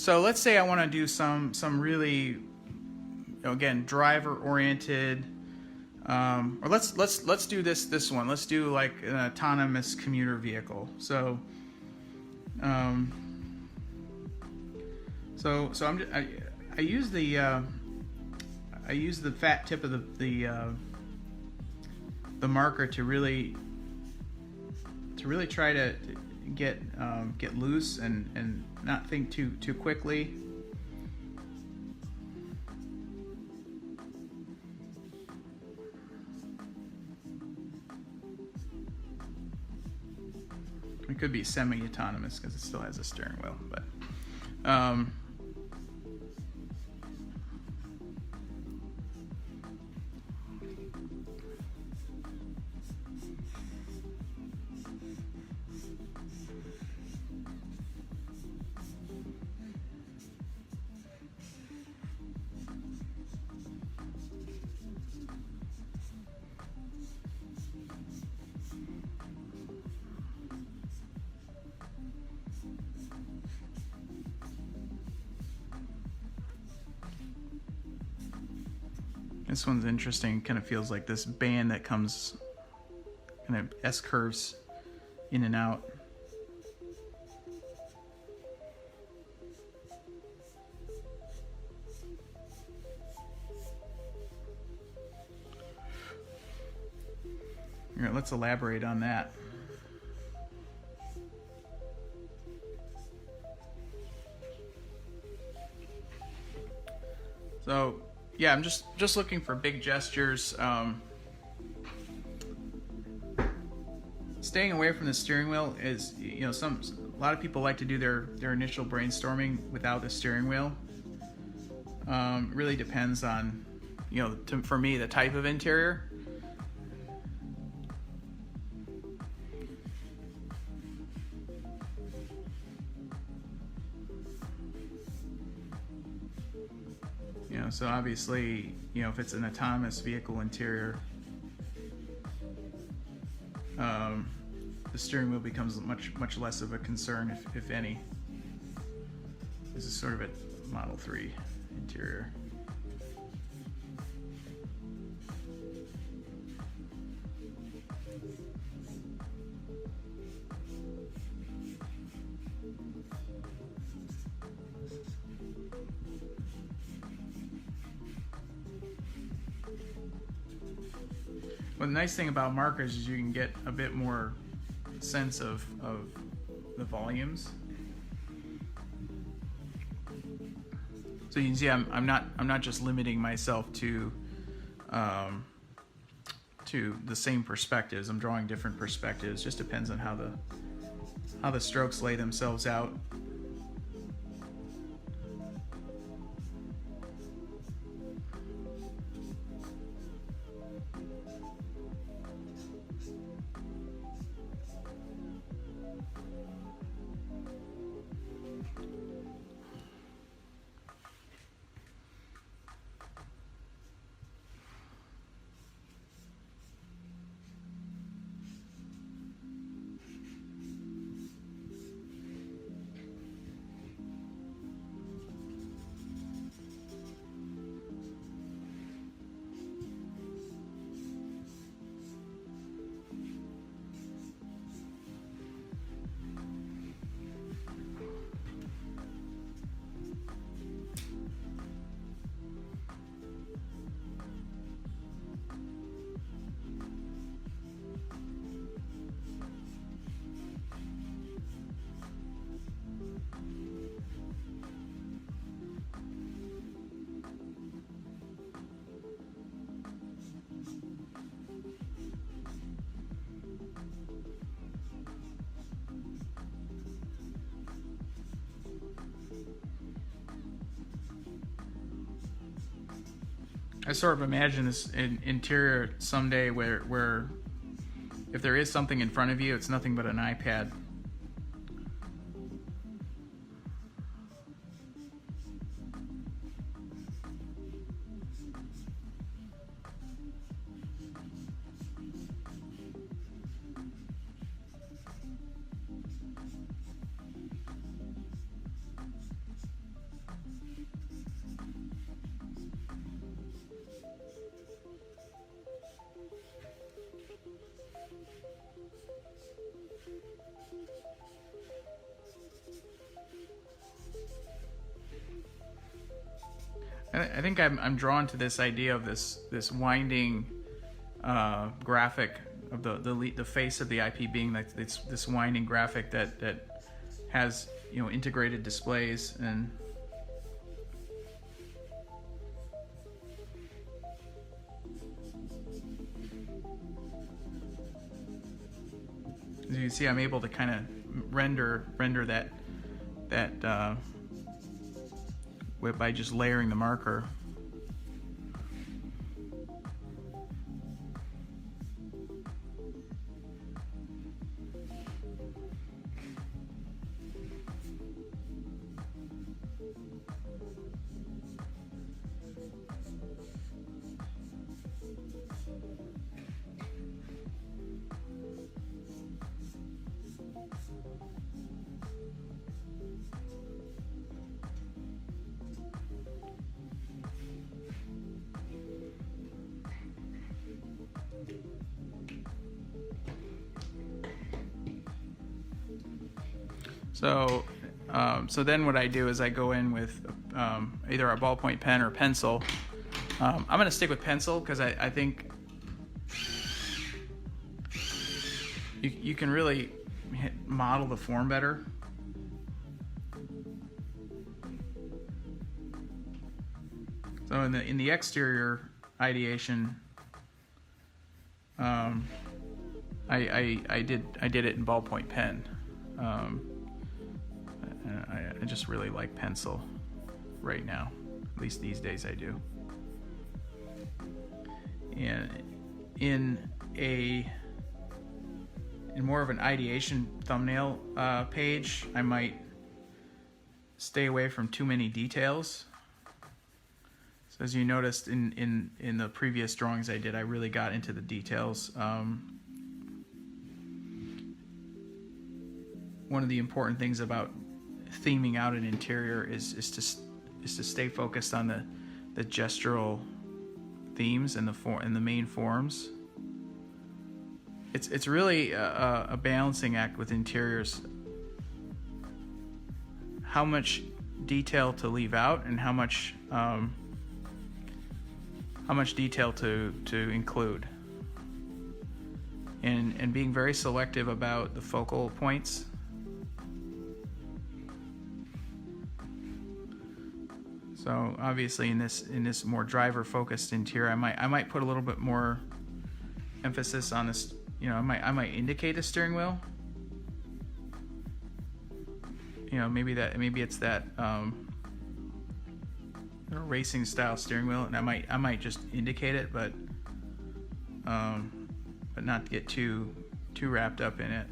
So let's say I want to do some really, you know, again, driver oriented, or let's do this one. Let's do like an autonomous commuter vehicle. So I use the fat tip of the marker to really try to get loose and not think too quickly. It could be semi-autonomous because it still has a steering wheel, but this one's interesting. Kind of feels like this band that comes kind of S-curves in and out. All right, let's elaborate on that. So yeah, I'm just looking for big gestures. Staying away from the steering wheel is, you know, a lot of people like to do their initial brainstorming without the steering wheel. It really depends on, you know, for me, the type of interior. You know, so obviously, you know, if it's an autonomous vehicle interior, the steering wheel becomes much less of a concern, if any. This is sort of a Model 3 interior. Well, the nice thing about markers is you can get a bit more sense of the volumes. So you can see I'm not just limiting myself to the same perspectives. I'm drawing different perspectives. Just depends on how the strokes lay themselves out. I sort of imagine this interior someday where if there is something in front of you, it's nothing but an iPad. I think I'm drawn to this idea of this winding graphic of the face of the IP being like this winding graphic that has, you know, integrated displays. And as you can see, I'm able to kind of render that by just layering the marker. So then what I do is I go in with either a ballpoint pen or pencil. I'm going to stick with pencil because I think you can really model the form better. So in the exterior ideation, I did it in ballpoint pen. I just really like pencil right now. At least these days I do. And in more of an ideation thumbnail page, I might stay away from too many details. So as you noticed in the previous drawings I did, I really got into the details. One of the important things about theming out an interior is to stay focused on the gestural themes and the main forms. It's really a balancing act with interiors. How much detail to leave out and how much detail to include, and being very selective about the focal points. So obviously in this more driver focused interior, I might put a little bit more emphasis on this. You know, I might indicate a steering wheel. You know, maybe it's that racing style steering wheel, and I might just indicate it, but not get too wrapped up in it.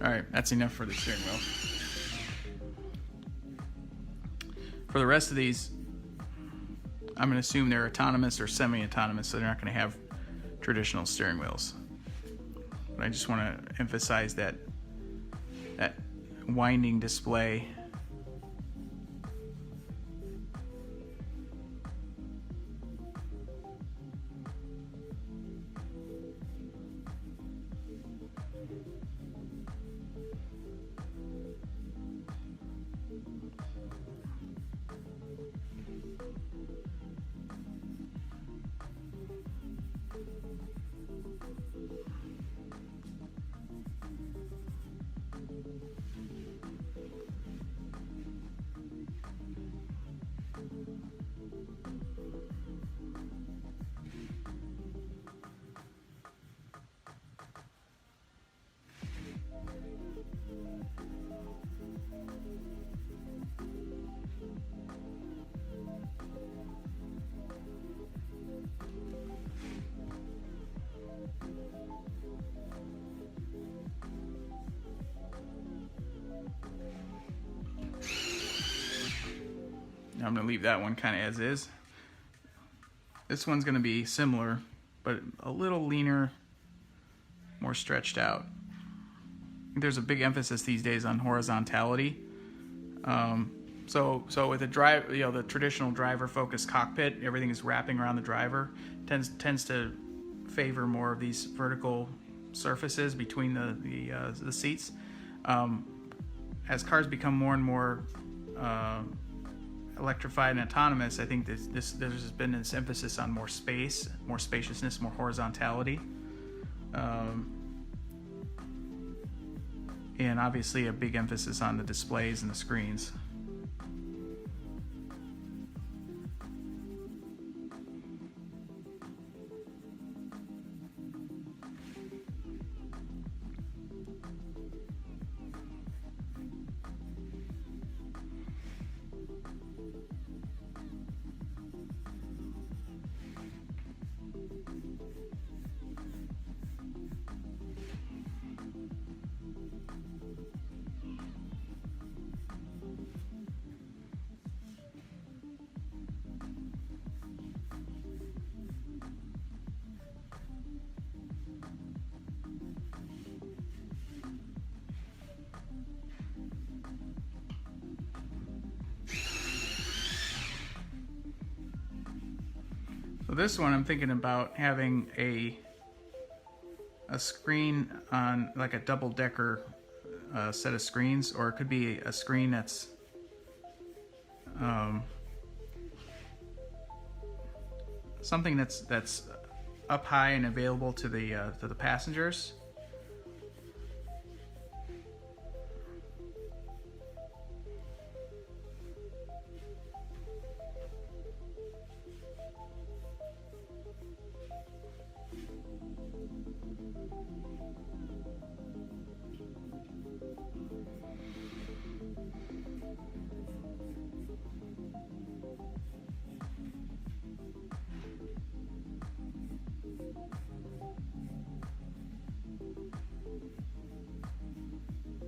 All right, that's enough for the steering wheel. For the rest of these, I'm going to assume they're autonomous or semi-autonomous, so they're not going to have traditional steering wheels. But I just want to emphasize that winding display. I'm going to leave that one kind of as is. This one's going to be similar, but a little leaner, more stretched out. There's a big emphasis these days on horizontality. So with the traditional driver-focused cockpit, everything is wrapping around the driver. Tends to favor more of these vertical surfaces between the seats. As cars become more and more electrified and autonomous, I think there's been this emphasis on more space, more spaciousness, more horizontality. And obviously a big emphasis on the displays and the screens. So this one, I'm thinking about having a screen on like a double-decker set of screens, or it could be a screen that's something that's up high and available to the passengers.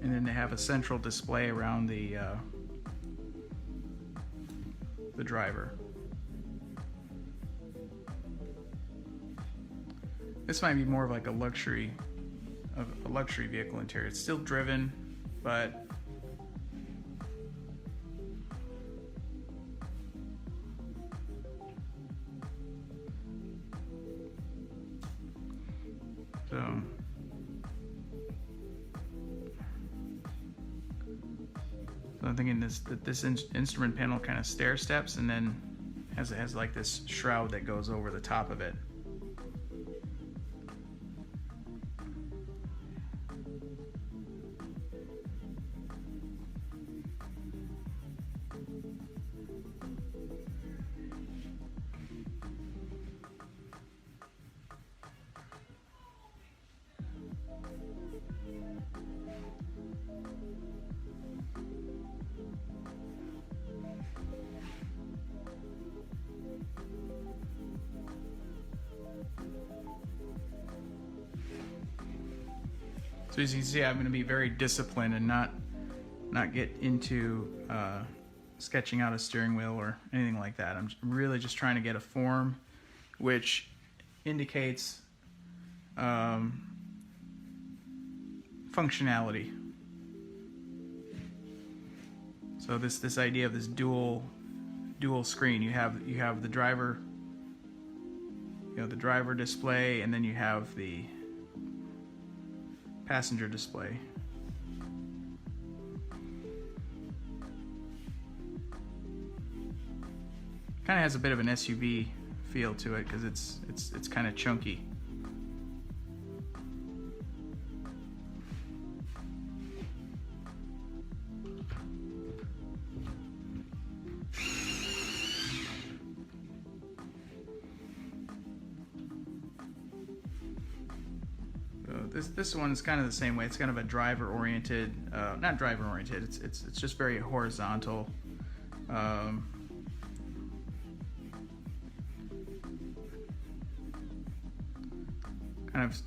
And then they have a central display around the driver. This might be more of like a luxury vehicle interior. It's still driven, but So I'm thinking this instrument panel kind of stair steps and then has like this shroud that goes over the top of it. So as you can see, I'm going to be very disciplined and not get into sketching out a steering wheel or anything like that. I'm really just trying to get a form which indicates functionality. So this idea of this dual screen, you have the driver, the driver display, and then you have the passenger display. Kind of has a bit of an SUV feel to it because it's kind of chunky. This one is kind of the same way. It's kind of a driver-oriented, not driver-oriented. It's just very horizontal. Kind of,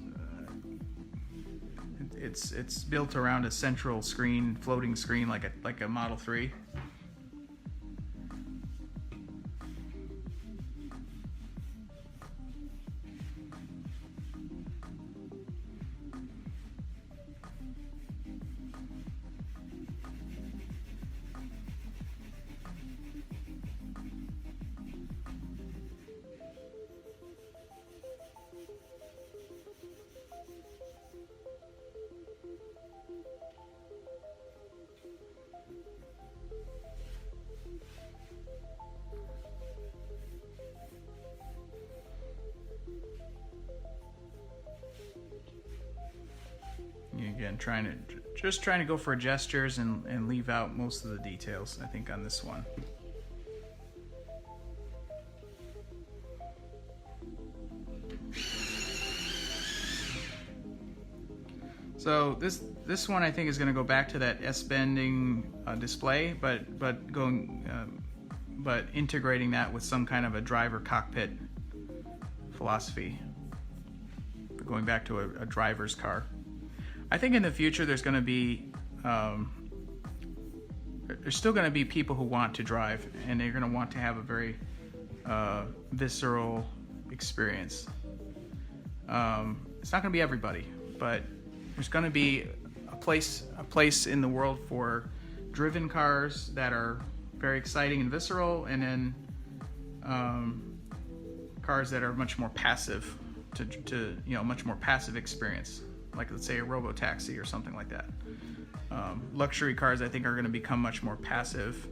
it's built around a central screen, floating screen, like a Model 3. Again, just trying to go for gestures and leave out most of the details, I think, on this one. So this one I think is going to go back to that S-bending display, but integrating that with some kind of a driver cockpit philosophy, going back to a driver's car. I think in the future there's going to be there's still going to be people who want to drive, and they're going to want to have a very visceral experience. It's not going to be everybody, but there's going to be a place in the world for driven cars that are very exciting and visceral, and then cars that are much more passive to much more passive experience, like let's say a robo-taxi or something like that. Luxury cars, I think, are going to become much more passive.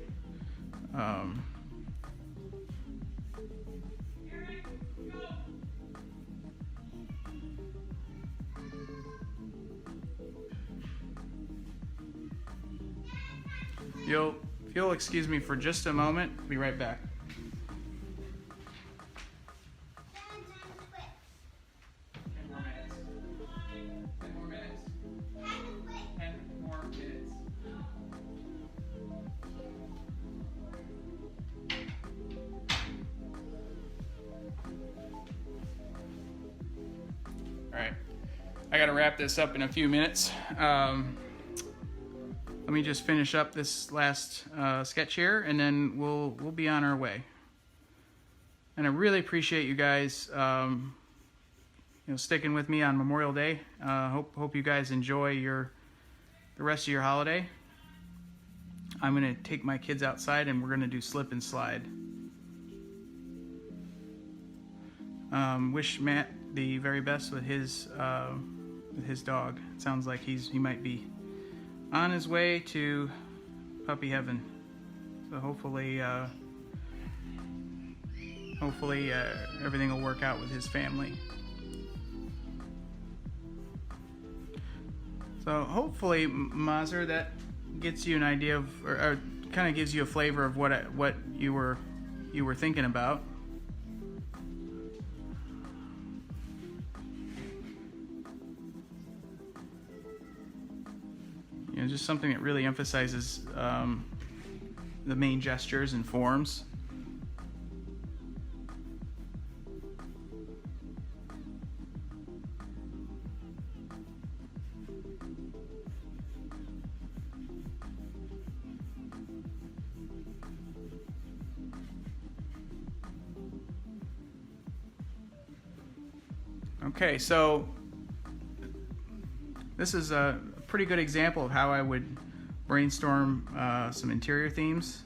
If you'll excuse me for just a moment, I'll be right back. 10 more minutes. 10 more minutes. All right, I got to wrap this up in a few minutes. Let me just finish up this last sketch here, and then we'll be on our way. And I really appreciate you guys, sticking with me on Memorial Day. Hope you guys enjoy the rest of your holiday. I'm gonna take my kids outside, and we're gonna do slip and slide. Wish Matt the very best with his dog. It sounds like he might be on his way to puppy heaven. So hopefully everything will work out with his family. So hopefully, Mazur, that gets you an idea of, or kind of gives you a flavor of what you were thinking about. Just something that really emphasizes the main gestures and forms. Okay, so this is a pretty good example of how I would brainstorm some interior themes.